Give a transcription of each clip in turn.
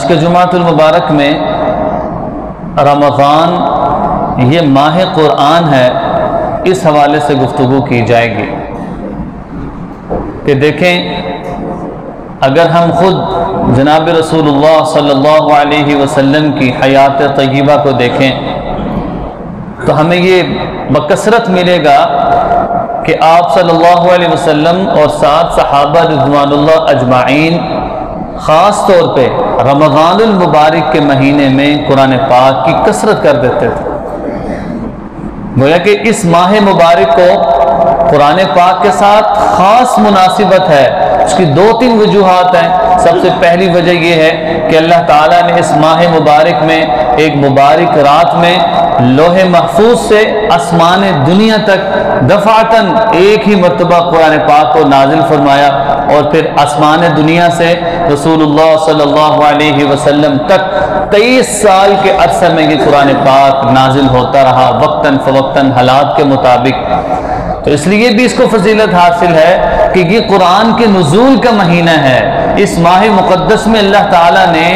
آج کے جمعۃ المبارک میں رمضان یہ ماہ قرآن ہے، اس حوالے سے گفتگو کی جائے گی کہ دیکھیں، اگر ہم خود جناب رسول اللہ صلی اللہ علیہ وسلم کی حیات طیبہ کو دیکھیں تو ہمیں یہ بکثرت ملے گا کہ آپ صلی اللہ علیہ وسلم اور 7 صحابہ رضوان اللہ اجمعین خاص طور پہ رمضان المبارک کے مہینے میں قرآن پاک کی کثرت کر دیتے تھے۔ گویا کہ اس ماہ مبارک کو قرآن پاک کے ساتھ خاص مناسبت ہے۔ اس کی 2-3 وجوہات ہیں۔ سب سے پہلی وجہ یہ ہے کہ اللہ تعالیٰ نے اس ماہ مبارک میں ایک مبارک رات میں لوح محفوظ سے آسمان دنیا تک دفعتاً ایک ہی مرتبہ قرآن پاک کو نازل فرمایا، اور پھر آسمان دنیا سے رسول اللہ صلی اللہ علیہ وسلم تک 23 سال کے عرصے میں یہ قرآن پاک نازل ہوتا رہا، وقتاً فوقتاً حالات کے مطابق۔ تو اس لیے بھی اس کو فضیلت حاصل ہے کہ یہ قرآن کے نزول کا مہینہ ہے۔ اس ماہ مقدس میں اللہ تعالیٰ نے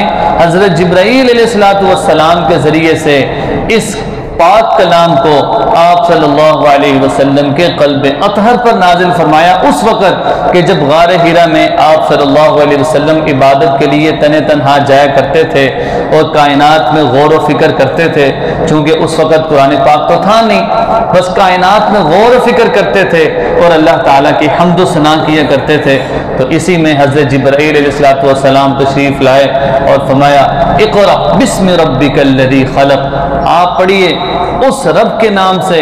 حضرت جبرائیل علیہ السلام کے ذریعے سے اس پاک کلام کو آپ صلی اللہ علیہ وسلم کے قلب اطہر پر نازل فرمایا، اس وقت کہ جب غار حرا میں آپ صلی اللہ علیہ وسلم عبادت کے لیے تنہا جایا کرتے تھے اور کائنات میں غور و فکر کرتے تھے۔ چونکہ اس وقت قرآن پاک تو تھا نہیں، بس کائنات میں غور و فکر کرتے تھے اور اللہ تعالیٰ کی حمد و ثنا کیا کرتے تھے۔ تو اسی میں حضرت جبرائیل علیہ السلام تشریف لائے اور فرمایا اقرأ بسم ربک الذی خلق، آپ پڑھیے اس رب کے نام سے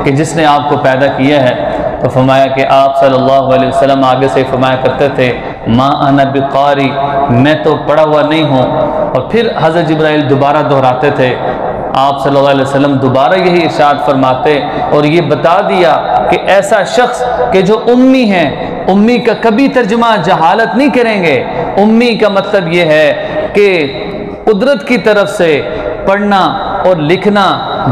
کہ جس نے آپ کو پیدا کیا ہے۔ تو فرمایا کہ آپ صلی اللہ علیہ وسلم آگے سے فرمایا کرتے تھے ما انا بقاری، میں تو پڑھا ہوا نہیں ہوں۔ اور پھر حضرت جبرائیل دوبارہ دہراتے تھے، آپ صلی اللہ علیہ وسلم دوبارہ یہی ارشاد فرماتے اور یہ بتا دیا کہ ایسا شخص کہ جو امی ہیں، امی کا کبھی ترجمہ جہالت نہیں کریں گے۔ امی کا مطلب یہ ہے کہ قدرت کی طرف سے پڑھنا اور لکھنا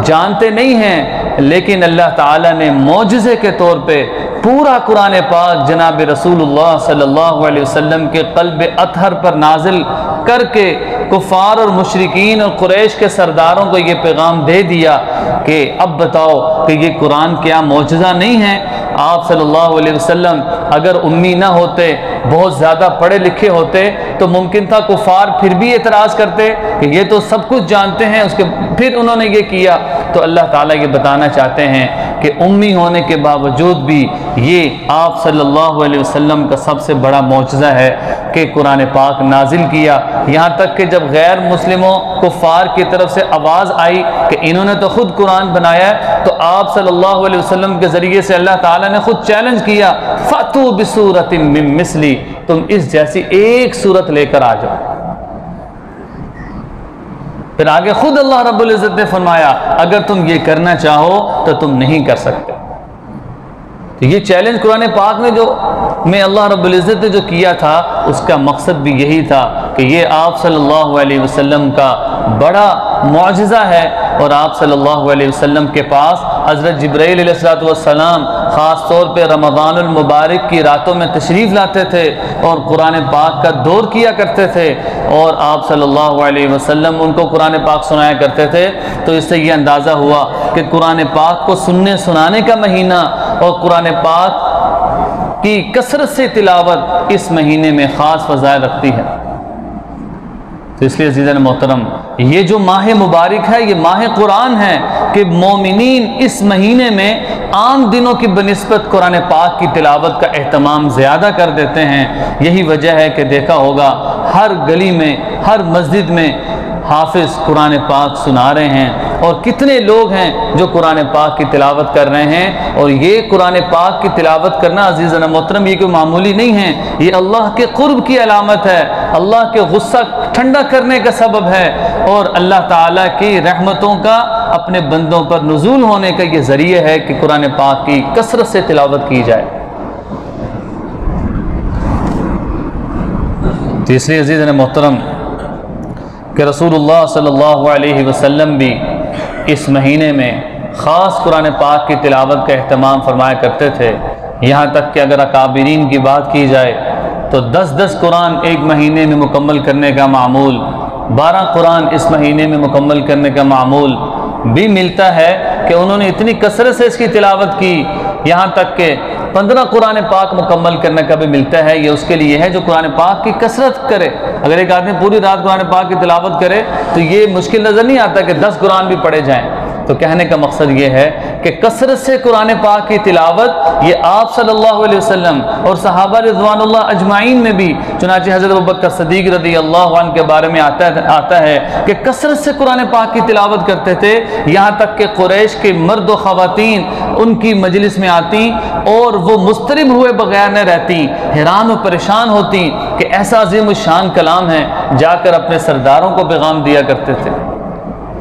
جانتے نہیں ہیں، لیکن اللہ تعالیٰ نے معجزے کے طور پہ پورا قرآن پاک جناب رسول اللہ صلی اللہ علیہ وسلم کے قلب اطہر پر نازل کر کے کفار اور مشرکین اور قریش کے سرداروں کو یہ پیغام دے دیا کہ اب بتاؤ کہ یہ قرآن کیا معجزہ نہیں ہے؟ آپ صلی اللہ علیہ وسلم اگر امی نہ ہوتے، بہت زیادہ پڑھے لکھے ہوتے تو ممکن تھا کفار پھر بھی اعتراض کرتے کہ یہ تو سب کچھ جانتے ہیں، اس کے پھر انہوں نے یہ کیا۔ تو اللہ تعالیٰ یہ بتانا چاہتے ہیں کہ امی ہونے کے باوجود بھی یہ آپ صلی اللہ علیہ وسلم کا سب سے بڑا معجزہ ہے کہ قرآن پاک نازل کیا۔ یہاں تک کہ جب غیر مسلموں کفار کی طرف سے آواز آئی کہ انہوں نے تو خود قرآن بنایا ہے، تو آپ صلی اللہ علیہ وسلم کے ذریعے سے اللہ تعالیٰ نے خود چیلنج کیا فَأْتُوا بِسُورَةٍ مِّن مِّثْلِهِ، تم اس جیسی ایک صورت لے کر آ جاؤ۔ پھر آگے خود اللہ رب العزت نے فرمایا اگر تم یہ کرنا چاہو تو تم نہیں کر سکتے۔ تو یہ چیلنج قرآن پاک میں اللہ رب العزت نے جو کیا تھا، اس کا مقصد بھی یہی تھا کہ یہ آپ صلی اللہ علیہ وسلم کا بڑا معجزہ ہے، اور آپ صلی اللہ علیہ وسلم کے پاس حضرت جبرائیل علیہ السلام خاص طور پہ رمضان المبارک کی راتوں میں تشریف لاتے تھے اور قرآن پاک کا دور کیا کرتے تھے، اور آپ صلی اللہ علیہ وسلم ان کو قرآن پاک سنایا کرتے تھے۔ تو اس سے یہ اندازہ ہوا کہ قرآن پاک کو سننے سنانے کا مہینہ اور قرآن پاک کی کثرت سے تلاوت اس مہینے میں خاص فضائل رکھتی ہے۔ تو اس لیے عزیزان محترم، یہ جو ماہ مبارک ہے یہ ماہ قرآن ہے کہ مومنین اس مہینے میں عام دنوں کی بنسبت قرآن پاک کی تلاوت کا اہتمام زیادہ کر دیتے ہیں۔ یہی وجہ ہے کہ دیکھا ہوگا ہر گلی میں، ہر مسجد میں حافظ قرآن پاک سنا رہے ہیں، اور کتنے لوگ ہیں جو قرآن پاک کی تلاوت کر رہے ہیں۔ اور یہ قرآن پاک کی تلاوت کرنا عزیزنا محترم یہ کوئی معمولی نہیں ہے، یہ اللہ کے قرب کی علامت ہے، اللہ کے غصہ ٹھنڈا کرنے کا سبب ہے، اور اللہ تعالیٰ کی رحمتوں کا اپنے بندوں پر نزول ہونے کا یہ ذریعہ ہے کہ قرآن پاک کی کثرت سے تلاوت کی جائے۔ تو اس لیے عزیزنا محترم کہ رسول اللہ صلی اللہ علیہ وسلم بھی اس مہینے میں خاص قرآن پاک کی تلاوت کا اہتمام فرمایا کرتے تھے، یہاں تک کہ اگر اکابرین کی بات کی جائے تو 10 قرآن ایک مہینے میں مکمل کرنے کا معمول 12 قرآن اس مہینے میں مکمل کرنے کا معمول بھی ملتا ہے کہ انہوں نے اتنی کثرت سے اس کی تلاوت کی، یہاں تک کہ 15 قرآن پاک مکمل کرنے کا بھی ملتا ہے۔ یہ اس کے لیے ہے جو قرآن پاک کی کثرت کرے۔ اگر ایک آدمی پوری رات قرآن پاک کی تلاوت کرے تو یہ مشکل نظر نہیں آتا کہ 10 قرآن بھی پڑھے جائیں۔ تو کہنے کا مقصد یہ ہے کہ کثرت سے قرآن پاک کی تلاوت یہ آپ صلی اللہ علیہ وسلم اور صحابہ رضوان اللہ اجمعین میں بھی، چنانچہ حضرت ابوبکر صدیق رضی اللہ عنہ کے بارے میں آتا ہے کہ کثرت سے قرآن پاک کی تلاوت کرتے تھے، یہاں تک کہ قریش کے مرد و خواتین ان کی مجلس میں آتی اور وہ مضطرب ہوئے بغیر نہ رہتی، حیران و پریشان ہوتی کہ ایسا عظیم الشان کلام ہے، جا کر اپنے سرداروں کو پیغام دیا کرتے تھے۔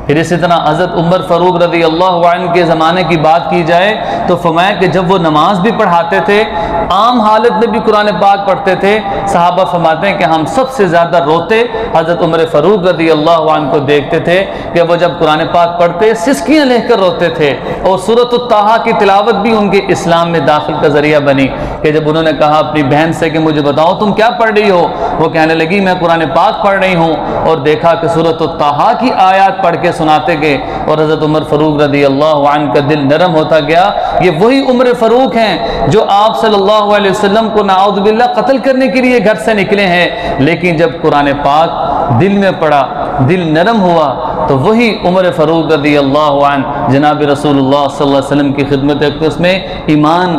پھر اسی طرح حضرت عمر فاروق رضی اللہ عنہ کے زمانے کی بات کی جائے تو فرمایا کہ جب وہ نماز بھی پڑھاتے تھے، عام حالت میں بھی قرآن پاک پڑھتے تھے، صحابہ فرماتے ہیں کہ ہم سب سے زیادہ روتے حضرت عمر فاروق رضی اللہ عنہ کو دیکھتے تھے کہ وہ جب قرآن پاک پڑھتے سسکیاں لے کر روتے تھے۔ اور سورۃ الطٰہٰ کی تلاوت بھی ان کے اسلام میں داخل کا ذریعہ بنی کہ جب انہوں نے کہا اپنی بہن سے کہ مجھے بتاؤ تم کیا پڑھ رہی ہو، وہ کہنے لگی میں قرآن پاک پڑھ رہی ہوں، اور دیکھا کہ سورۃ الطٰہٰ کی آیات پڑھ کے سناتے گئے اور حضرت عمر فاروق رضی اللہ عنہ کا دل نرم ہوتا گیا۔ یہ وہی عمر فاروق ہیں جو آپ صلی اللہ علیہ وسلم کو نعوذ باللہ قتل کرنے کے لیے گھر سے نکلے ہیں، لیکن جب قرآن پاک دل میں پڑا، دل نرم ہوا، تو وہی عمر فاروق رضی اللہ عنہ جناب رسول اللہ صلی اللہ علیہ وسلم کی خدمت اقدس میں ایمان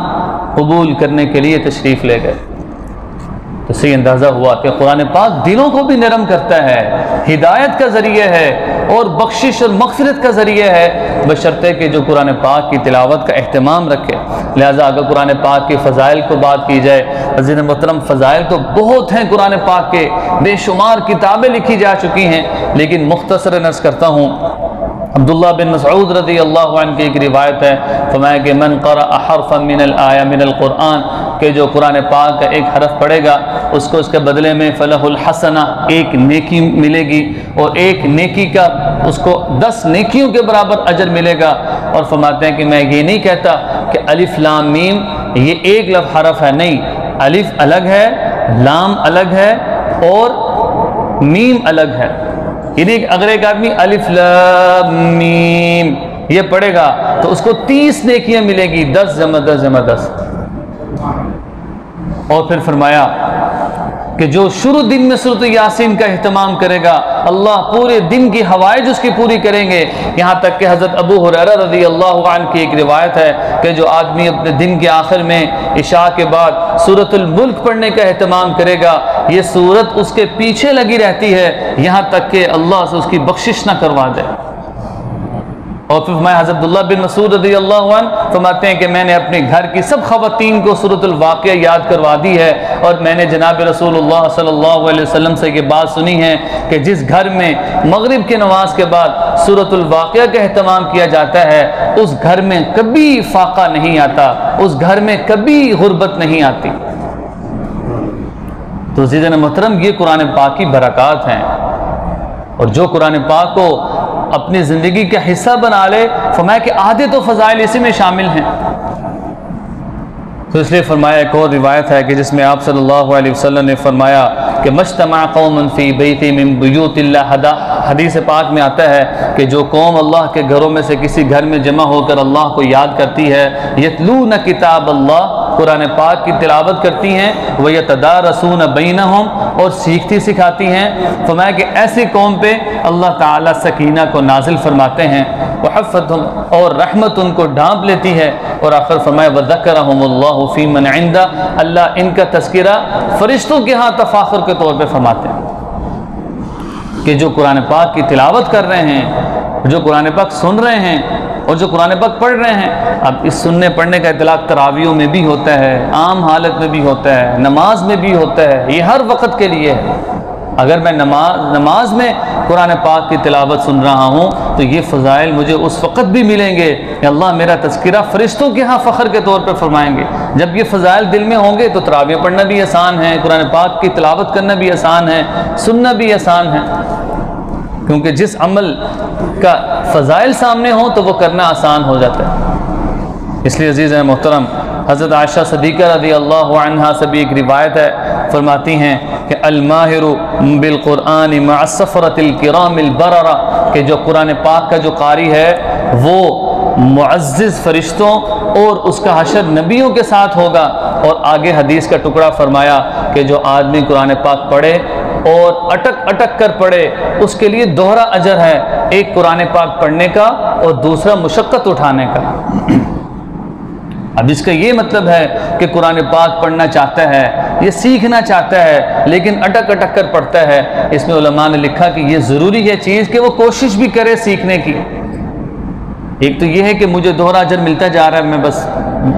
قبول کرنے کے لیے تشریف لے گئے۔ تو سے اندازہ ہوا کہ قرآن پاک دلوں کو بھی نرم کرتا ہے، ہدایت کا ذریعہ ہے اور بخشش اور مغفرت کا ذریعہ ہے، بشرطے کہ جو قرآن پاک کی تلاوت کا اہتمام رکھے۔ لہٰذا اگر قرآن پاک کے فضائل کو بات کی جائے، عزیز محترم فضائل تو بہت ہیں قرآن پاک کے، بے شمار کتابیں لکھی جا چکی ہیں، لیکن مختصر عرض کرتا ہوں۔ عبداللہ بن مسعود رضی اللہ عنہ کی ایک روایت ہے، فرمایا کہ من قرأ حرفا من الآیہ من القرآن، کہ جو قرآن پاک کا ایک حرف پڑھے گا اس کو اس کے بدلے میں فلہ الحسنہ، ایک نیکی ملے گی، اور ایک نیکی کا اس کو 10 نیکیوں کے برابر اجر ملے گا۔ اور فرماتے ہیں کہ میں یہ نہیں کہتا کہ الف لام میم یہ ایک لفظ حرف ہے، نہیں، الف الگ ہے، لام الگ ہے اور میم الگ ہے۔ یعنی اگر ایک آدمی الف لام میم یہ پڑھے گا تو اس کو 30 نیکیاں ملے گی، 10 جمع 10 جمع 10۔ اور پھر فرمایا کہ جو شروع دن میں سورۃ یاسین کا اہتمام کرے گا اللہ پورے دن کی حوائج اس کی پوری کریں گے۔ یہاں تک کہ حضرت ابو ہریرہ رضی اللہ عنہ کی ایک روایت ہے کہ جو آدمی اپنے دن کے آخر میں عشاء کے بعد سورۃ الملک پڑھنے کا اہتمام کرے گا، یہ سورت اس کے پیچھے لگی رہتی ہے یہاں تک کہ اللہ سے اس کی بخشش نہ کروا دے۔ اور پھر فرمایا حضرت عبداللہ بن مسعود رضی اللہ عنہ فرماتے ہیں کہ میں نے اپنے گھر کی سب خواتین کو سورۃ الواقعہ یاد کروا دی ہے، اور میں نے جناب رسول اللہ صلی اللہ علیہ وسلم سے یہ بات سنی ہے کہ جس گھر میں مغرب کی نماز کے بعد سورۃ الواقعہ کا اہتمام کیا جاتا ہے اس گھر میں کبھی فاقہ نہیں آتا، اس گھر میں کبھی غربت نہیں آتی۔ تو عزیزان محترم یہ قرآن پاک کی برکات ہیں، اور جو قرآن پاک کو اپنی زندگی کا حصہ بنا لے، فرمایا کہ آدھے تو فضائل اسی میں شامل ہیں۔ تو اس لیے فرمایا ایک اور روایت ہے کہ جس میں آپ صلی اللہ علیہ وسلم نے فرمایا کہ مجتمع قوم فی بیت من بیوت اللہ، حدیث پاک میں آتا ہے کہ جو قوم اللہ کے گھروں میں سے کسی گھر میں جمع ہو کر اللہ کو یاد کرتی ہے، یتلون کتاب اللہ، قرآن پاک کی تلاوت کرتی ہیں، وَيَتَدَارَسُونَ بَيْنَهُمْ، اور سیکھتی سکھاتی ہیں، فرمایا کہ ایسی قوم پہ اللہ تعالیٰ سکینہ کو نازل فرماتے ہیں، وَحَفَّتْهُمْ، اور رحمت ان کو ڈھانپ لیتی ہے، اور آخر فرمایا وَذَكَرَهُمُ اللَّهُ فِي مَنْ عِنْدَهُ، اللہ ان کا تذکرہ فرشتوں کے ہاں تفاخر کے طور پہ فرماتے ہیں کہ جو قرآن پاک کی تلاوت کر رہے ہیں، جو قرآن پاک سن رہے ہیں اور جو قرآن پاک پڑھ رہے ہیں۔ اب اس سننے پڑھنے کا اطلاق تراویحوں میں بھی ہوتا ہے، عام حالت میں بھی ہوتا ہے، نماز میں بھی ہوتا ہے، یہ ہر وقت کے لیے ہے۔ اگر میں نماز میں قرآن پاک کی تلاوت سن رہا ہوں تو یہ فضائل مجھے اس وقت بھی ملیں گے کہ اللہ میرا تذکرہ فرشتوں کے ہاں فخر کے طور پر فرمائیں گے۔ جب یہ فضائل دل میں ہوں گے تو تراویح پڑھنا بھی آسان ہے، قرآن پاک کی تلاوت کرنا بھی آسان ہے، سننا بھی آسان ہے، کیونکہ جس عمل کا فضائل سامنے ہوں تو وہ کرنا آسان ہو جاتا ہے۔ اس لیے عزیز محترم حضرت عائشہ صدیقہ رضی اللہ عنہا سے بھی ایک روایت ہے، فرماتی ہیں کہ الماہر بالقرآن مع السفرۃ الکرام البررہ، کہ جو قرآن پاک کا جو قاری ہے وہ معزز فرشتوں اور اس کا حشر نبیوں کے ساتھ ہوگا۔ اور آگے حدیث کا ٹکڑا فرمایا کہ جو آدمی قرآن پاک پڑھے اور اٹک اٹک کر پڑھے اس کے لیے دوہرا اجر ہے، ایک قرآن پاک پڑھنے کا اور دوسرا مشقت اٹھانے کا۔ اب اس کا یہ مطلب ہے کہ قرآن پاک پڑھنا چاہتا ہے، یہ سیکھنا چاہتا ہے لیکن اٹک اٹک کر پڑھتا ہے، اس میں علماء نے لکھا کہ یہ ضروری ہے چیز کہ وہ کوشش بھی کرے سیکھنے کی۔ ایک تو یہ ہے کہ مجھے دوہرا اجر ملتا جا رہا ہے، میں بس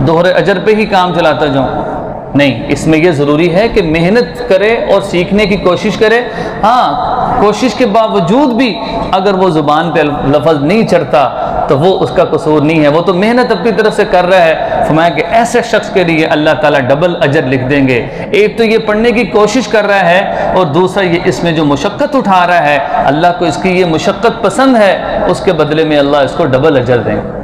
دوہرے اجر پہ ہی کام چلاتا جاؤں، نہیں، اس میں یہ ضروری ہے کہ محنت کرے اور سیکھنے کی کوشش کرے۔ ہاں، کوشش کے باوجود بھی اگر وہ زبان پہ لفظ نہیں چڑھتا تو وہ اس کا قصور نہیں ہے، وہ تو محنت اپنی طرف سے کر رہا ہے۔ فرمایا کہ ایسے شخص کے لیے اللہ تعالیٰ ڈبل اجر لکھ دیں گے، ایک تو یہ پڑھنے کی کوشش کر رہا ہے اور دوسرا یہ اس میں جو مشقت اٹھا رہا ہے، اللہ کو اس کی یہ مشقت پسند ہے، اس کے بدلے میں اللہ اس کو ڈبل اجر دیں گے۔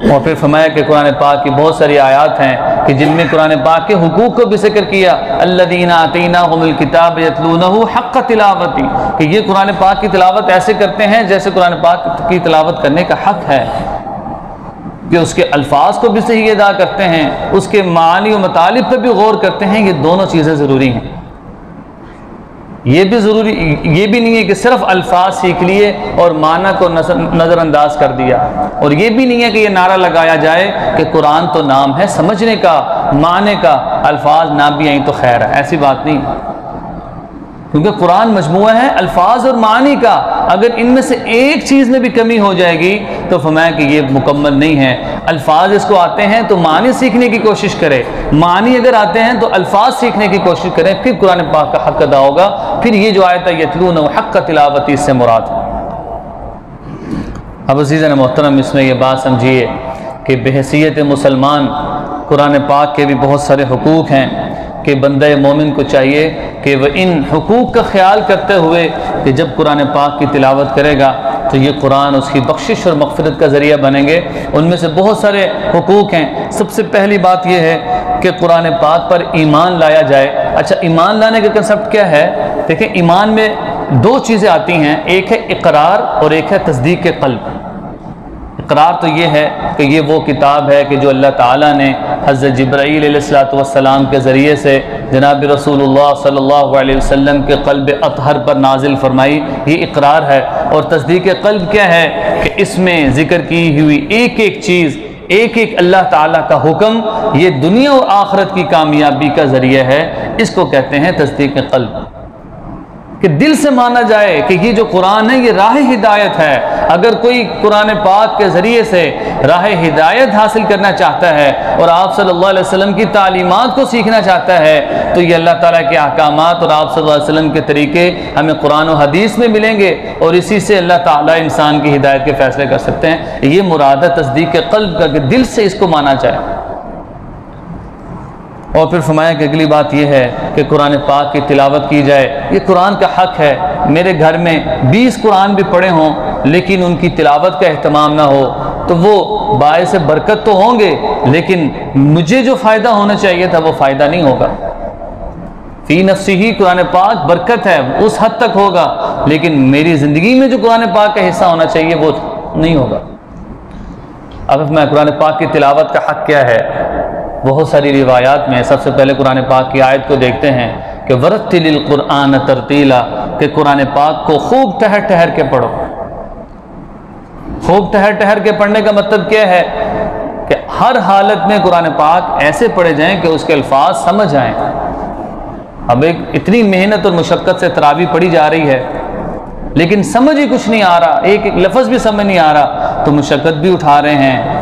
اور پھر فرمایا کہ قرآن پاک کی بہت ساری آیات ہیں کہ جن میں قرآن پاک کے حقوق کو بھی ذکر کیا، الذین آتیناہم الکتاب یتلونہ حق تلاوتی، کہ یہ قرآن پاک کی تلاوت ایسے کرتے ہیں جیسے قرآن پاک کی تلاوت کرنے کا حق ہے، کہ اس کے الفاظ کو بھی صحیح ادا کرتے ہیں، اس کے معانی و مطالب پہ بھی غور کرتے ہیں۔ یہ دونوں چیزیں ضروری ہیں۔ یہ بھی ضروری، یہ بھی نہیں ہے کہ صرف الفاظ سیکھ لیے اور معنی کو نظر انداز کر دیا، اور یہ بھی نہیں ہے کہ یہ نعرہ لگایا جائے کہ قرآن تو نام ہے سمجھنے کا، معنی کا، الفاظ نہ بھی آئیں تو خیر ہے، ایسی بات نہیں، کیونکہ قرآن مجموعہ ہے الفاظ اور معنی کا، اگر ان میں سے ایک چیز میں بھی کمی ہو جائے گی تو فرمایا کہ یہ مکمل نہیں ہے۔ الفاظ اس کو آتے ہیں تو معنی سیکھنے کی کوشش کرے، معنی اگر آتے ہیں تو الفاظ سیکھنے کی کوشش کریں، پھر قرآن پاک کا حق ادا ہوگا۔ پھر یہ جو آیت ہے یتلون حق تلاوتی، اس سے مراد ہے۔ اب عزیزان محترم، اس میں یہ بات سمجھیے کہ بحیثیت مسلمان قرآن پاک کے بھی بہت سارے حقوق ہیں کہ بندہ مومن کو چاہیے کہ وہ ان حقوق کا خیال کرتے ہوئے کہ جب قرآن پاک کی تلاوت کرے گا تو یہ قرآن اس کی بخشش اور مغفرت کا ذریعہ بنیں گے۔ ان میں سے بہت سارے حقوق ہیں۔ سب سے پہلی بات یہ ہے کہ قرآن پاک پر ایمان لایا جائے۔ اچھا، ایمان لانے کا کنسپٹ کیا ہے؟ دیکھیں، ایمان میں دو چیزیں آتی ہیں، ایک ہے اقرار اور ایک ہے تصدیق قلب۔ اقرار تو یہ ہے کہ یہ وہ کتاب ہے کہ جو اللہ تعالیٰ نے حضرت جبرائیل علیہ السلام کے ذریعے سے جناب رسول اللہ صلی اللہ علیہ وسلم کے قلب اطہر پر نازل فرمائی، یہ اقرار ہے۔ اور تصدیق قلب کیا ہے کہ اس میں ذکر کی ہوئی ایک ایک چیز، ایک ایک اللہ تعالیٰ کا حکم، یہ دنیا اور آخرت کی کامیابی کا ذریعہ ہے، اس کو کہتے ہیں تصدیق قلب، کہ دل سے مانا جائے کہ یہ جو قرآن ہے یہ راہ ہدایت ہے۔ اگر کوئی قرآن پاک کے ذریعے سے راہ ہدایت حاصل کرنا چاہتا ہے اور آپ صلی اللہ علیہ وسلم کی تعلیمات کو سیکھنا چاہتا ہے تو یہ اللہ تعالیٰ کے احکامات اور آپ صلی اللہ علیہ وسلم کے طریقے ہمیں قرآن و حدیث میں ملیں گے، اور اسی سے اللہ تعالیٰ انسان کی ہدایت کے فیصلے کر سکتے ہیں۔ یہ مراد ہے تصدیق قلب کا، کہ دل سے اس کو مانا جائے۔ اور پھر فرمایا کہ اگلی بات یہ ہے کہ قرآن پاک کی تلاوت کی جائے، یہ قرآن کا حق ہے۔ میرے گھر میں 20 قرآن بھی پڑھے ہوں لیکن ان کی تلاوت کا اہتمام نہ ہو تو وہ باعث برکت تو ہوں گے لیکن مجھے جو فائدہ ہونا چاہیے تھا وہ فائدہ نہیں ہوگا۔ فی نفسی ہی قرآن پاک برکت ہے، اس حد تک ہوگا، لیکن میری زندگی میں جو قرآن پاک کا حصہ ہونا چاہیے وہ نہیں ہوگا۔ اب میں قرآن پاک کی تلاوت کا حق کیا ہے؟ بہت ساری روایات میں سب سے پہلے قرآن پاک کی آیت کو دیکھتے ہیں کہ ورتل القرآن ترتیلا، کہ قرآن پاک کو خوب ٹہر ٹہر کے پڑھو۔ خوب ٹہر ٹہر کے پڑھنے کا مطلب کیا ہے؟ کہ ہر حالت میں قرآن پاک ایسے پڑھے جائیں کہ اس کے الفاظ سمجھ آئیں۔ اب ایک اتنی محنت اور مشقت سے تراویح پڑھی جا رہی ہے لیکن سمجھ ہی کچھ نہیں آ رہا، ایک ایک لفظ بھی سمجھ نہیں آ رہا، تو مشقت بھی اٹھا رہے ہیں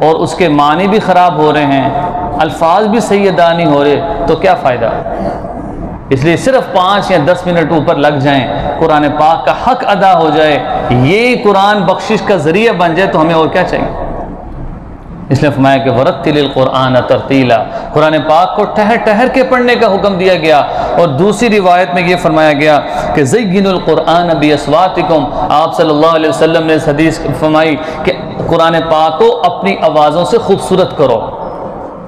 اور اس کے معنی بھی خراب ہو رہے ہیں، الفاظ بھی صحیح ادا نہیں ہو رہے، تو کیا فائدہ؟ اس لیے صرف 5 یا 10 منٹ اوپر لگ جائیں، قرآن پاک کا حق ادا ہو جائے، یہ قرآن بخشش کا ذریعہ بن جائے تو ہمیں اور کیا چاہیے؟ اس لیے فرمایا کہ ورتل القرآن ترتیلا، قرآن پاک کو ٹہر ٹہر کے پڑھنے کا حکم دیا گیا۔ اور دوسری روایت میں یہ فرمایا گیا کہ زینوا القرآن باصواتکم، آپ صلی اللہ علیہ وسلم نے اس حدیث فرمائی کہ قرآن پاک کو اپنی آوازوں سے خوبصورت کرو،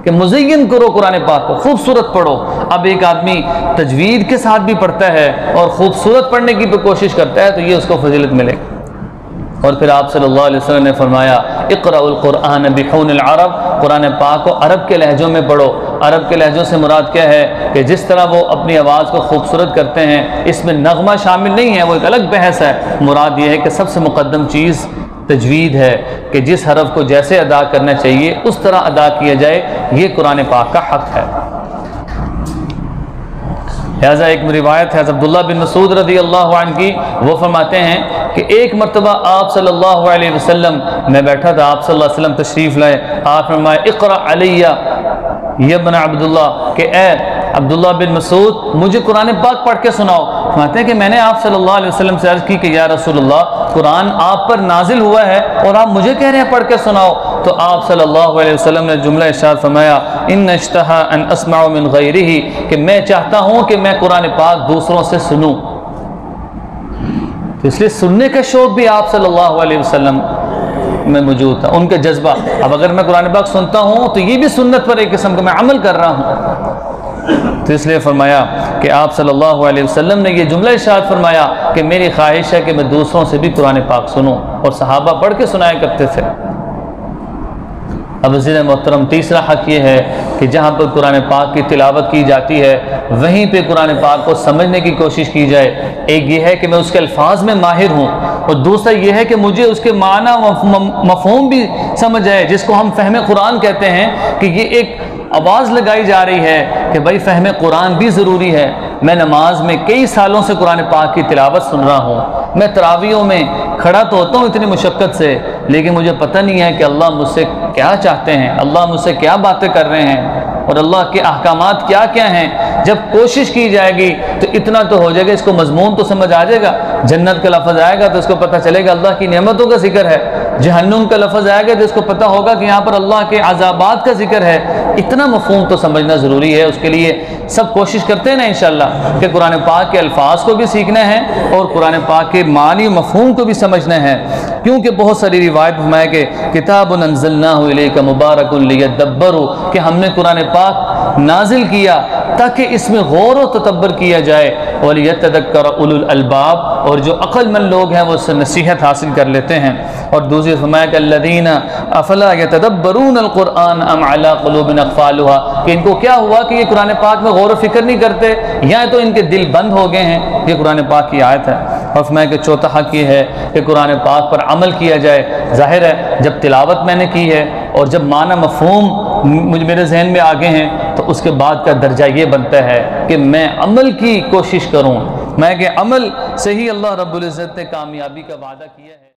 کہ مزین کرو قرآن پاک کو، خوبصورت پڑھو۔ اب ایک آدمی تجوید کے ساتھ بھی پڑھتا ہے اور خوبصورت پڑھنے کی بھی کوشش کرتا ہے تو یہ اس کو فضیلت ملے گی۔ اور پھر آپ صلی اللہ علیہ وسلم نے فرمایا اقرأوا القرآن بحون العرب، قرآن پاک کو عرب کے لہجوں میں پڑھو۔ عرب کے لہجوں سے مراد کیا ہے کہ جس طرح وہ اپنی آواز کو خوبصورت کرتے ہیں، اس میں نغمہ شامل نہیں ہے، وہ ایک الگ بحث ہے۔ مراد یہ ہے کہ سب سے مقدم چیز تجوید ہے، کہ جس حرف کو جیسے ادا کرنا چاہیے اس طرح ادا کیا جائے، یہ قرآن پاک کا حق ہے۔ لہذا ایک روایت ہے عبداللہ بن مسعود رضی اللہ عنہ کی، وہ فرماتے ہیں کہ ایک مرتبہ آپ صلی اللہ علیہ وسلم، میں بیٹھا تھا، آپ صلی اللہ علیہ وسلم تشریف لائے، آپ فرمائے اقرأ علیہ یا ابن عبداللہ، کہ اے عبداللہ بن مسعود مجھے قرآن پاک پڑھ کے سناؤ۔ فرماتے ہیں کہ میں نے آپ صلی اللہ علیہ وسلم سے عرض کی کہ یا رسول اللہ قرآن آپ پر نازل ہوا ہے اور آپ مجھے کہہ رہے ہیں پڑھ کے سناؤ، تو آپ صلی اللہ علیہ وسلم نے جملہ ارشاد فرمایا ان اشتہا ان اسمع من غیرہ، کہ میں چاہتا ہوں کہ میں قرآن پاک دوسروں سے سنوں۔ تو اس لیے سننے کا شوق بھی آپ صلی اللہ علیہ وسلم میں موجود تھا، ان کا جذبہ۔ اب اگر میں قرآن پاک سنتا ہوں تو یہ بھی سنت پر ایک قسم کا میں عمل کر رہا ہوں۔ تو اس لیے فرمایا کہ آپ صلی اللہ علیہ وسلم نے یہ جملہ ارشاد فرمایا کہ میری خواہش ہے کہ میں دوسروں سے بھی قرآن پاک سنوں، اور صحابہ پڑھ کے سنایا کرتے تھے۔ اب عزیز محترم، تیسرا حق یہ ہے کہ جہاں پر قرآن پاک کی تلاوت کی جاتی ہے وہیں پہ قرآن پاک کو سمجھنے کی کوشش کی جائے۔ ایک یہ ہے کہ میں اس کے الفاظ میں ماہر ہوں، اور دوسرا یہ ہے کہ مجھے اس کے معنی مفہوم بھی سمجھ آئے، جس کو ہم فہم قرآن کہتے ہیں، کہ یہ ایک آواز لگائی جا رہی ہے کہ بھائی فہم قرآن بھی ضروری ہے۔ میں نماز میں کئی سالوں سے قرآن پاک کی تلاوت سن رہا ہوں، میں تراویحوں میں کھڑا تو ہوتا ہوں اتنی مشقت سے، لیکن مجھے پتہ نہیں ہے کہ اللہ مجھ سے کیا چاہتے ہیں، اللہ مجھ سے کیا باتیں کر رہے ہیں، اور اللہ کے احکامات کیا کیا ہیں۔ جب کوشش کی جائے گی تو اتنا تو ہو جائے گا، اس کو مضمون تو سمجھ آ جائے گا۔ جنت کا لفظ آئے گا تو اس کو پتہ چلے گا اللہ کی نعمتوں کا ذکر ہے، جہنم کا لفظ آئے گا تو اس کو پتہ ہوگا کہ یہاں پر اللہ کے عذابات کا ذکر ہے۔ اتنا مفہوم تو سمجھنا ضروری ہے، اس کے لیے سب کوشش کرتے ہیں نا انشاءاللہ کہ قرآن پاک کے الفاظ کو بھی سیکھنا ہے اور قرآن پاک کے معنی مفہوم کو بھی سمجھنا ہے، کیونکہ بہت ساری روایت فرمایا کہ کتاب انزلناہ الیک مبارک لیدبروا، کہ ہم نے قرآن پاک نازل کیا تاکہ اس میں غور و تدبر کیا جائے، ولیتذکر اولو الالباب، اور جو عقل مند لوگ ہیں وہ اس سے نصیحت حاصل کر لیتے ہیں۔ اور دوسری فرمایا کہ الذین افلا یتدبرون القرآن ام علی قلوب اقفالها، کہ ان کو کیا ہوا کہ یہ قرآن پاک میں غور و فکر نہیں کرتے، یا تو ان کے دل بند ہو گئے ہیں۔ یہ قرآن پاک کی آیت ہے۔ اور فرمایا کہ چوتھا حق یہ ہے کہ قرآن پاک پر عمل کیا جائے۔ ظاہر ہے جب تلاوت میں نے کی ہے اور جب معنی مفہوم میرے ذہن میں آگے ہیں تو اس کے بعد کا درجہ یہ بنتا ہے کہ میں عمل کی کوشش کروں، میں کہ عمل سے ہی اللہ رب العزت نے کامیابی کا وعدہ کیا ہے۔